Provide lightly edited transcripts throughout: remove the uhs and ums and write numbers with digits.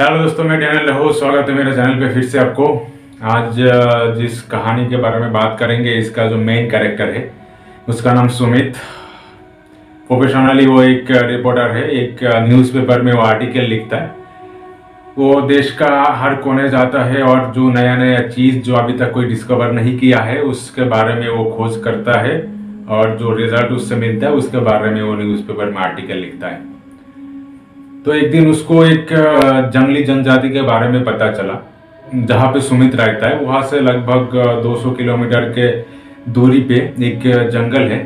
Hello दोस्तों, मैं Daniel लहो। स्वागत है मेरे चैनल पे फिर से आपको। आज जिस कहानी के बारे में बात करेंगे, इसका जो मेन कैरेक्टर है उसका नाम सुमित। प्रोफेशनली वो एक रिपोर्टर है, एक न्यूज़पेपर में वो आर्टिकल लिखता है। वो देश का हर कोने जाता है और जो नया नया चीज़ जो अभी तक कोई डिस्कवर नहीं किया है उसके बारे में वो खोज करता है, और जो रिजल्ट उससे मिलता है उसके बारे में वो न्यूज़पेपर में आर्टिकल लिखता है। तो एक दिन उसको एक जंगली जनजाति के बारे में पता चला। जहाँ पे सुमित रहता है वहाँ से लगभग 200 किलोमीटर के दूरी पे एक जंगल है।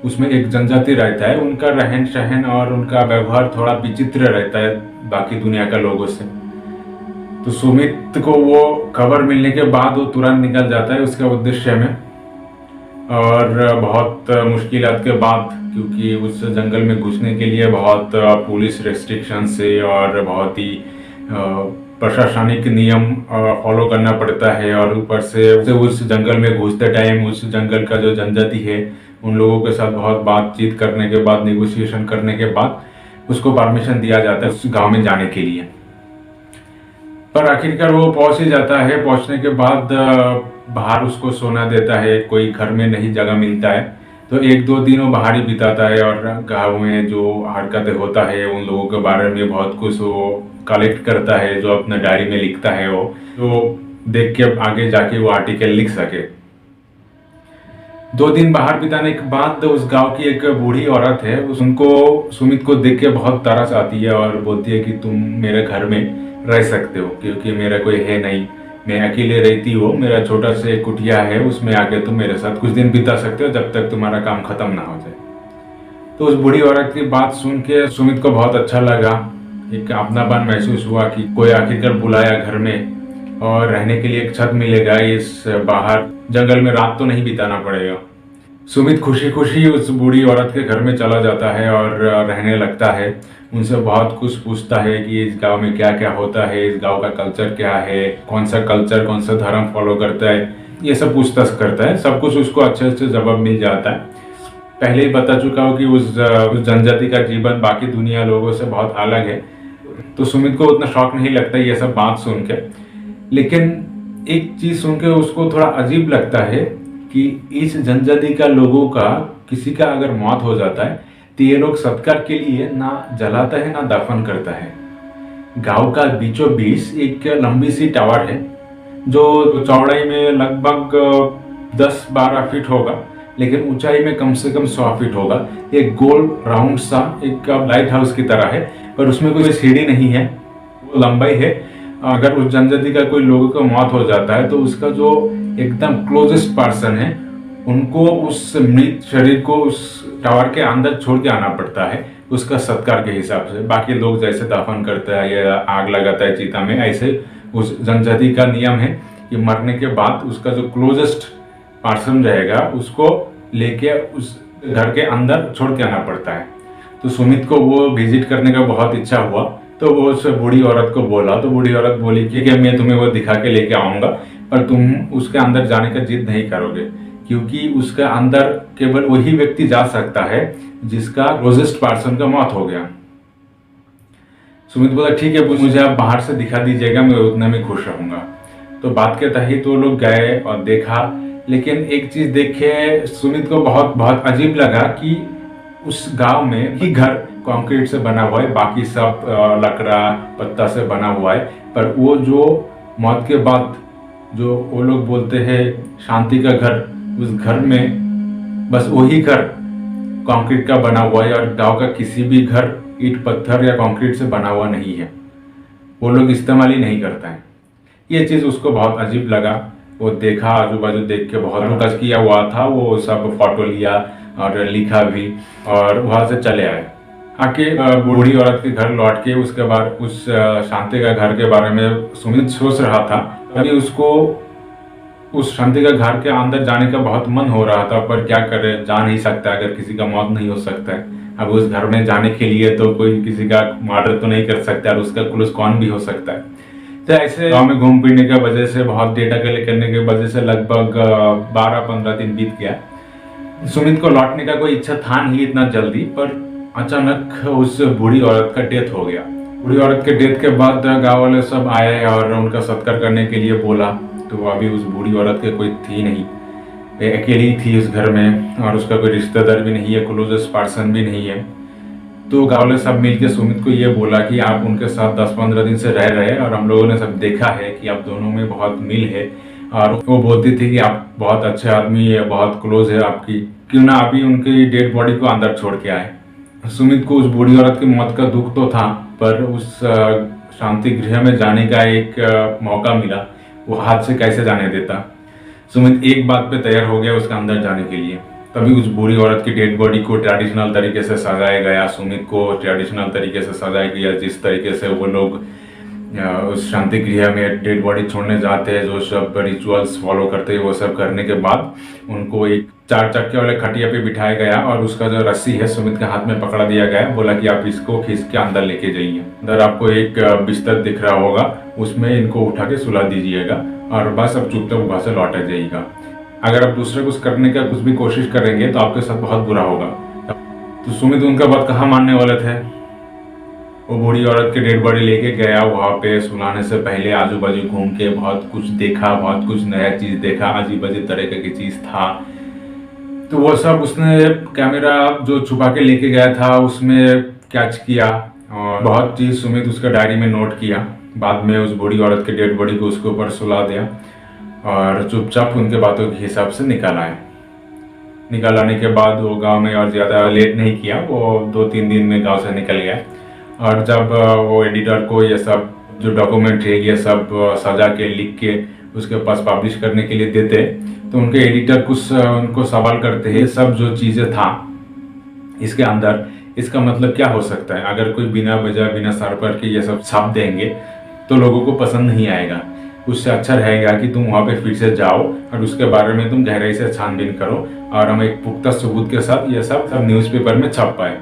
उसमें एक जनजाति रहता है। उनका रहन सहन और उनका व्यवहार थोड़ा विचित्र रहता है बाकी दुनिया के लोगों से। तो सुमित को वो खबर मिलने के बाद वो तुरंत निकल जाता है उसके उद्देश्य में, और बहुत मुश्किलात के बाद, क्योंकि उस जंगल में घुसने के लिए बहुत पुलिस रेस्ट्रिक्शन से और बहुत ही प्रशासनिक नियम फॉलो करना पड़ता है। और ऊपर से उस जंगल में घुसते टाइम उस जंगल का जो जनजाति है उन लोगों के साथ बहुत बातचीत करने के बाद, नेगोशिएशन करने के बाद उसको परमिशन दिया जाता है उस गांव में जाने के लिए। पर आखिरकार वो पहुंच ही जाता है। पहुंचने के बाद बाहर उसको सोना देता है, कोई घर में नहीं जगह मिलता है। तो एक दो दिन वो बाहर ही बिताता है और गाँव में जो हरकतें होता है उन लोगों के बारे में बहुत कुछ वो कलेक्ट करता है, जो अपने डायरी में लिखता है। वो तो देख के आगे जाके वो आर्टिकल लिख सके। 2 दिन बाहर बिताने के बाद उस गांव की एक बूढ़ी औरत है, उनको सुमित को देख के बहुत तरस आती है और बोलती है कि तुम मेरे घर में रह सकते हो, क्योंकि मेरा कोई है नहीं, मैं अकेले रहती हूँ। मेरा छोटा सा कुटिया है, उसमें आके तुम मेरे साथ कुछ दिन बिता सकते हो जब तक तुम्हारा काम खत्म ना हो जाए। तो उस बूढ़ी औरत की बात सुन के सुमित को बहुत अच्छा लगा। एक अपनापन महसूस हुआ कि कोई आखिरकार बुलाया घर में, और रहने के लिए एक छत मिलेगा, इस बाहर जंगल में रात तो नहीं बिताना पड़ेगा। सुमित खुशी खुशी उस बूढ़ी औरत के घर में चला जाता है और रहने लगता है। उनसे बहुत कुछ पूछता है कि इस गांव में क्या क्या होता है, इस गांव का कल्चर क्या है, कौन सा कल्चर, कौन सा धर्म फॉलो करता है, ये सब पूछताछ करता है। सब कुछ उसको अच्छे से जवाब मिल जाता है। पहले ही बता चुका हूँ कि उस जनजाति का जीवन बाकी दुनिया लोगों से बहुत अलग है। तो सुमित को उतना शौक नहीं लगता ये सब बात सुन के, लेकिन एक चीज सुन के उसको थोड़ा अजीब लगता है कि इस जनजाति का लोगों का किसी का अगर मौत हो जाता है तो ये लोग सत्कार के लिए ना जलाता है ना दफन करता है। गांव का बीचों बीच एक लंबी सी टावर है जो चौड़ाई में लगभग 10-12 फीट होगा, लेकिन ऊंचाई में कम से कम 100 फीट होगा। एक गोल राउंड सा एक लाइट हाउस की तरह है, पर उसमें कोई सीढ़ी नहीं है, वो लंबाई है। अगर उस जनजाति का कोई लोगों का मौत हो जाता है तो उसका जो एकदम क्लोजेस्ट पर्सन है उनको उस मृत शरीर को उस टावर के अंदर छोड़ के आना पड़ता है उसका सत्कार के हिसाब से। बाकी लोग जैसे दफन करता है या आग लगाता है चिता में, ऐसे उस जनजाति का नियम है कि मरने के बाद उसका जो क्लोजेस्ट पर्सन रहेगा उसको लेके उस घर के अंदर छोड़ के आना पड़ता है। तो सुमित को वो विजिट करने का बहुत इच्छा हुआ, तो वो उस बूढ़ी औरत को बोला। तो बूढ़ी औरत बोली कि मैं तुम्हें वो दिखा के लेके आऊंगा, पर तुम उसके अंदर जाने का जिद नहीं करोगे, क्योंकि उसके अंदर केवल वही व्यक्ति जा सकता है जिसका क्लोजेस्ट पर्सन का मौत हो गया। सुमित बोला ठीक है, मुझे आप बाहर से दिखा दीजिएगा, मैं उतना में खुश रहूंगा। तो बात के तहित वो लोग गए और देखा, लेकिन एक चीज देखे सुमित को बहुत बहुत अजीब लगा कि उस गांव में ही घर कंक्रीट से बना हुआ है, बाकी सब लकड़ा पत्ता से बना हुआ है। पर वो जो मौत के बाद जो वो लोग बोलते हैं शांति का घर, उस घर में बस वही घर कंक्रीट का बना हुआ है, और गांव का किसी भी घर ईंट पत्थर या कंक्रीट से बना हुआ नहीं है। वो लोग इस्तेमाल ही नहीं करता है। ये चीज़ उसको बहुत अजीब लगा। वो देखा, आजू बाजू देख के बहुत फोकस किया हुआ था, वो सब फोटो लिया और लिखा भी, और वहां से चले आए। आके बूढ़ी औरत के घर लौट के उसके बाद उस शांति का घर के बारे में सुमित सोच रहा था। अभी उसको उस शांति का घर के अंदर जाने का बहुत मन हो रहा था, पर क्या करे, जा नहीं सकता अगर किसी का मौत नहीं हो सकता है। अब उस घर में जाने के लिए तो कोई किसी का मर्डर तो नहीं कर सकता, और उसका क्लोज कौन भी हो सकता है। तो ऐसे गाँव में घूम फिरने की वजह से, बहुत डेटा कलेक्ट करने की वजह से लगभग 12-15 दिन बीत गया। सुमित को लौटने का कोई इच्छा था नहीं इतना जल्दी, पर अचानक उस बूढ़ी औरत का डेथ हो गया। बूढ़ी औरत के डेथ के बाद गांव वाले सब आए और उनका सत्कार करने के लिए बोला, तो अभी उस बूढ़ी औरत के कोई थी नहीं, वे अकेली थी उस घर में और उसका कोई रिश्तेदार भी नहीं है, क्लोजेस्ट पर्सन भी नहीं है। तो गाँव वाले सब मिलके सुमित को ये बोला कि आप उनके साथ 10-15 दिन से रह रहे और हम लोगों ने सब देखा है कि आप दोनों में बहुत मिल है, और वो बोलती थी कि आप बहुत अच्छे आदमी है, बहुत क्लोज है आपकी, क्यों ना अभी उनकी डेड बॉडी को अंदर छोड़ के आए। सुमित को उस बूढ़ी औरत की मौत का दुख तो था, पर उस शांति गृह में जाने का एक मौका मिला, वो हाथ से कैसे जाने देता। सुमित एक बात पे तैयार हो गया उसके अंदर जाने के लिए। तभी उस बूढ़ी औरत की डेड बॉडी को ट्रेडिशनल तरीके से सजाया गया, सुमित को ट्रेडिशनल तरीके से सजाया गया, जिस तरीके से वो लोग उस शांति गृह में डेड बॉडी छोड़ने जाते हैं, जो सब रिचुअल्स फॉलो करते हैं, वो सब करने के बाद उनको एक 4 चक्के वाले खटिया पे बिठाया गया और उसका जो रस्सी है सुमित के हाथ में पकड़ा दिया गया, बोला कि आप इसको खींच के अंदर लेके जाइए। अंदर आपको एक बिस्तर दिख रहा होगा, उसमें इनको उठा के सुला दीजिएगा और बस अब चुपचाप वहां से लौट जाइएगा। अगर आप दूसरे कुछ करने का कुछ भी कोशिश करेंगे तो आपके साथ बहुत बुरा होगा। तो सुमित उनका बात कहाँ मानने वाले थे। वो बूढ़ी औरत की डेड बॉडी लेके गया, वहाँ पे सुलाने से पहले आजू बाजू घूम के बहुत कुछ देखा, बहुत कुछ नया चीज देखा, अजीब अजीब तरह की चीज था। तो वो सब उसने कैमरा जो छुपा के लेके गया था उसमें कैच किया और बहुत चीज सुमित उसका डायरी में नोट किया। बाद में उस बूढ़ी औरत की डेड बॉडी को उसके ऊपर सुला दिया और चुपचाप उनके बातों के हिसाब से निकाल आए। निकाल आने के बाद वो गांव में और ज़्यादा लेट नहीं किया, वो 2-3 दिन में गांव से निकल गया। और जब वो एडिटर को ये सब जो डॉक्यूमेंट है ये सब सजा के लिख के उसके पास पब्लिश करने के लिए देते, तो उनके एडिटर कुछ उनको सवाल करते हैं, सब जो चीज़ें था इसके अंदर, इसका मतलब क्या हो सकता है। अगर कोई बिना वजह बिना सर पर के ये सब छाप देंगे तो लोगों को पसंद नहीं आएगा। उससे अच्छा रहेगा कि तुम वहाँ पे फिर से जाओ और उसके बारे में तुम गहराई से छानबीन करो और हम एक पुख्ता सबूत के साथ ये सब न्यूज़पेपर में छप पाए।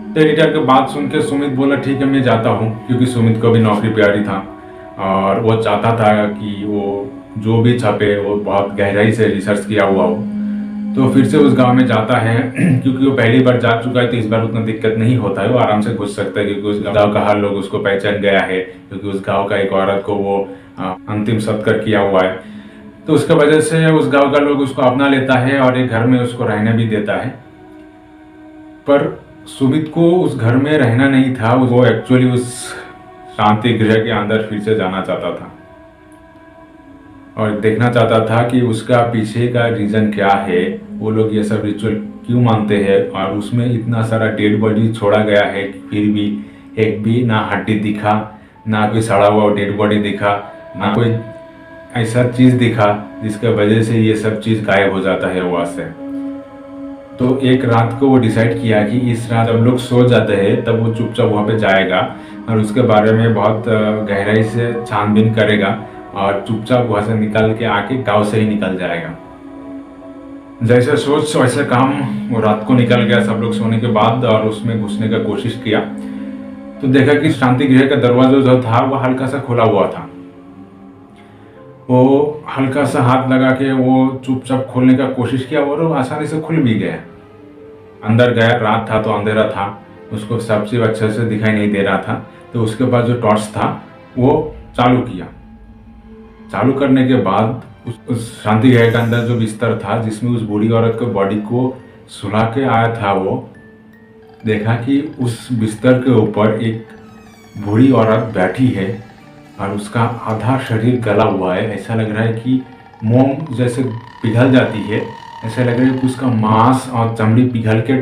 तो एडिटर की बात सुन के सुमित बोला ठीक है मैं जाता हूँ, क्योंकि सुमित को भी नौकरी प्यारी था और वो चाहता था कि वो जो भी छपे वो बहुत गहराई से रिसर्च किया हुआ हो। तो फिर से उस गांव में जाता है क्योंकि वो पहली बार जा चुका है, तो इस बार उतना दिक्कत नहीं होता है, वो आराम से घुस सकता है क्योंकि उस गांव का हर लोग उसको पहचान गया है, क्योंकि उस गांव का एक औरत को वो अंतिम सत्कार किया हुआ है। तो उसके वजह से उस गांव का लोग उसको अपना लेता है और एक घर में उसको रहने भी देता है। पर सुमित को उस घर में रहना नहीं था, वो एक्चुअली उस शांति गृह के अंदर फिर से जाना चाहता था और देखना चाहता था कि उसका पीछे का रीजन क्या है, वो लोग ये सब रिचुअल क्यों मानते हैं और उसमें इतना सारा डेड बॉडी छोड़ा गया है फिर भी एक भी ना हड्डी दिखा, ना कोई सड़ा हुआ डेड बॉडी दिखा, ना कोई ऐसा चीज दिखा जिसके वजह से ये सब चीज गायब हो जाता है वहाँ से। तो एक रात को वो डिसाइड किया कि इस रात जब लोग सो जाते हैं तब वो चुपचाप वहाँ पे जाएगा और उसके बारे में बहुत गहराई से छानबीन करेगा और चुपचाप वहाँ से निकल के आके गांव से ही निकल जाएगा। जैसे सोच वैसे काम, वो रात को निकल गया सब लोग सोने के बाद और उसमें घुसने का कोशिश किया तो देखा कि शांति गृह का दरवाजा जो था वो हल्का सा खुला हुआ था। वो हल्का सा हाथ लगा के वो चुपचाप खोलने का कोशिश किया और वो आसानी से खुल भी गया। अंदर गया, रात था तो अंधेरा था, उसको सब चीज अच्छे से दिखाई नहीं दे रहा था। तो उसके पास जो टॉर्च था वो चालू किया। चालू करने के बाद उस शांति गृह के अंदर जो बिस्तर था जिसमें उस बूढ़ी औरत को बॉडी को सुला के आया था, वो देखा कि उस बिस्तर के ऊपर एक बूढ़ी औरत बैठी है और उसका आधा शरीर गला हुआ है। ऐसा लग रहा है कि मोम जैसे पिघल जाती है, ऐसा लग रहा है कि उसका मांस और चमड़ी पिघल के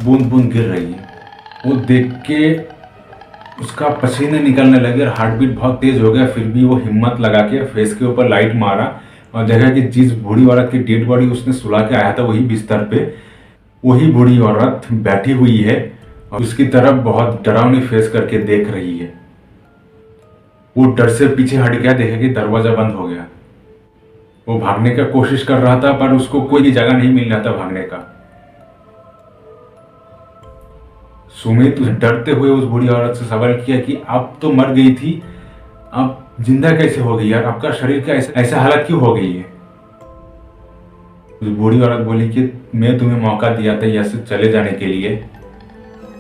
बूंद बूंद गिर रही है। वो देख के उसका पसीने निकलने लगे और हार्ट बीट बहुत तेज हो गया। फिर भी वो हिम्मत लगा के फेस के ऊपर लाइट मारा और देखा कि जिस बूढ़ी औरत की डेड बॉडी उसने सुला के आया था वही बिस्तर पे वही बूढ़ी औरत बैठी हुई है और उसकी तरफ बहुत डरावनी फेस करके देख रही है। वो डर से पीछे हट गया, देखा कि दरवाजा बंद हो गया। वो भागने का कोशिश कर रहा था पर उसको कोई भी जगह नहीं मिल रहा था भागने का। सुमित डरते हुए उस बूढ़ी औरत से सवाल किया कि आप तो मर गई थी, आप जिंदा कैसे हो गई यार, आपका शरीर का ऐसा हालत क्यों हो गई है। उस बूढ़ी औरत बोली कि मैं तुम्हें मौका दिया था यहाँ से चले जाने के लिए,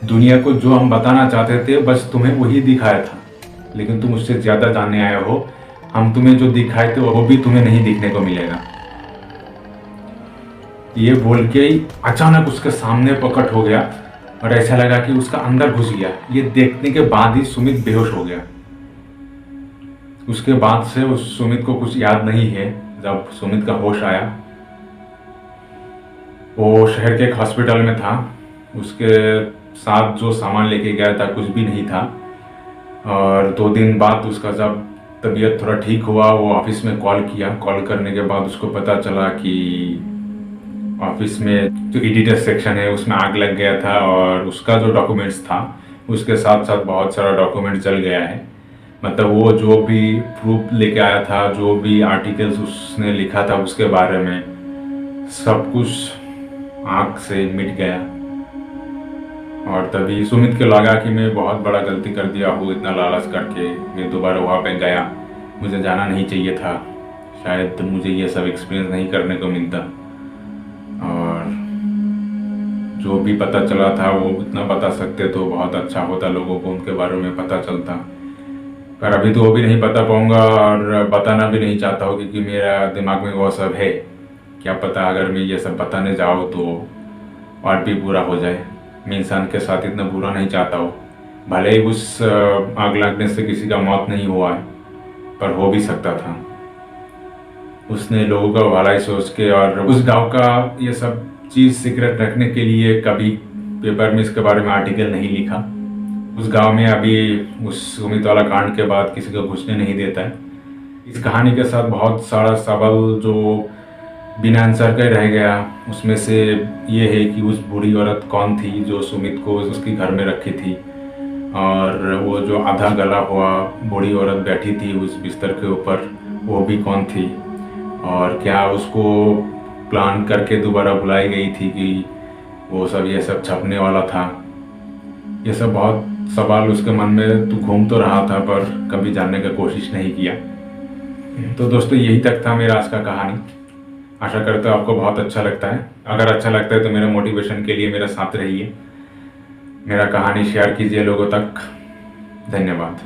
दुनिया को जो हम बताना चाहते थे बस तुम्हें वही दिखाया था, लेकिन तुम उससे ज़्यादा जानने आए हो। हम तुम्हें जो दिखाए थे वो भी तुम्हें नहीं दिखने को मिलेगा। ये बोल के ही अचानक उसके सामने प्रकट हो गया और ऐसा लगा कि उसका अंदर घुस गया। ये देखने के बाद ही सुमित बेहोश हो गया। उसके बाद से उस सुमित को कुछ याद नहीं है। जब सुमित का होश आया, वो शहर के एक हॉस्पिटल में था। उसके साथ जो सामान लेके गया था कुछ भी नहीं था। और 2 दिन बाद उसका जब तबीयत थोड़ा ठीक हुआ, वो ऑफिस में कॉल किया। कॉल करने के बाद उसको पता चला कि ऑफिस में जो एडिटर सेक्शन है उसमें आग लग गया था और उसका जो डॉक्यूमेंट्स था उसके साथ साथ बहुत सारा डॉक्यूमेंट जल गया है। मतलब वो जो भी प्रूफ लेके आया था, जो भी आर्टिकल्स उसने लिखा था उसके बारे में, सब कुछ आग से मिट गया। और तभी सुमित को लगा कि मैं बहुत बड़ा गलती कर दिया हूँ, इतना लालच करके मैं दोबारा वहाँ पे गया। मुझे जाना नहीं चाहिए था, शायद मुझे ये सब एक्सपीरियंस नहीं करने को मिलता। और जो भी पता चला था वो इतना बता सकते तो बहुत अच्छा होता, लोगों को उनके बारे में पता चलता। पर अभी तो वो भी नहीं बता पाऊंगा और बताना भी नहीं चाहता हूँ, क्योंकि मेरा दिमाग में वो सब है। क्या पता अगर मैं ये सब बताने जाऊँ तो और भी बुरा हो जाए। मैं इंसान के साथ इतना बुरा नहीं चाहता हूँ। भले ही उस आग लगने से किसी का मौत नहीं हुआ है, पर हो भी सकता था। उसने लोगों का भलाई सोच के और उस गांव का ये सब चीज़ सीक्रेट रखने के लिए कभी पेपर में इसके बारे में आर्टिकल नहीं लिखा। उस गांव में अभी उस सुमित वाला कांड के बाद किसी को घुसने नहीं देता है। इस कहानी के साथ बहुत सारा सवाल जो बिना आंसर के रह गया। उसमें से ये है कि उस बूढ़ी औरत कौन थी जो सुमित को उसके घर में रखी थी, और वो जो आधा गला हुआ बूढ़ी औरत बैठी थी उस बिस्तर के ऊपर, वो भी कौन थी। और क्या उसको प्लान करके दोबारा बुलाई गई थी कि वो सब ये सब छपने वाला था। ये सब बहुत सवाल उसके मन में तो घूम तो रहा था, पर कभी जानने का कोशिश नहीं किया। तो दोस्तों यही तक था मेरा आज का कहानी। आशा करता हूँ आपको बहुत अच्छा लगता है। अगर अच्छा लगता है तो मेरे मोटिवेशन के लिए मेरे साथ रहिए, मेरा कहानी शेयर कीजिए लोगों तक। धन्यवाद।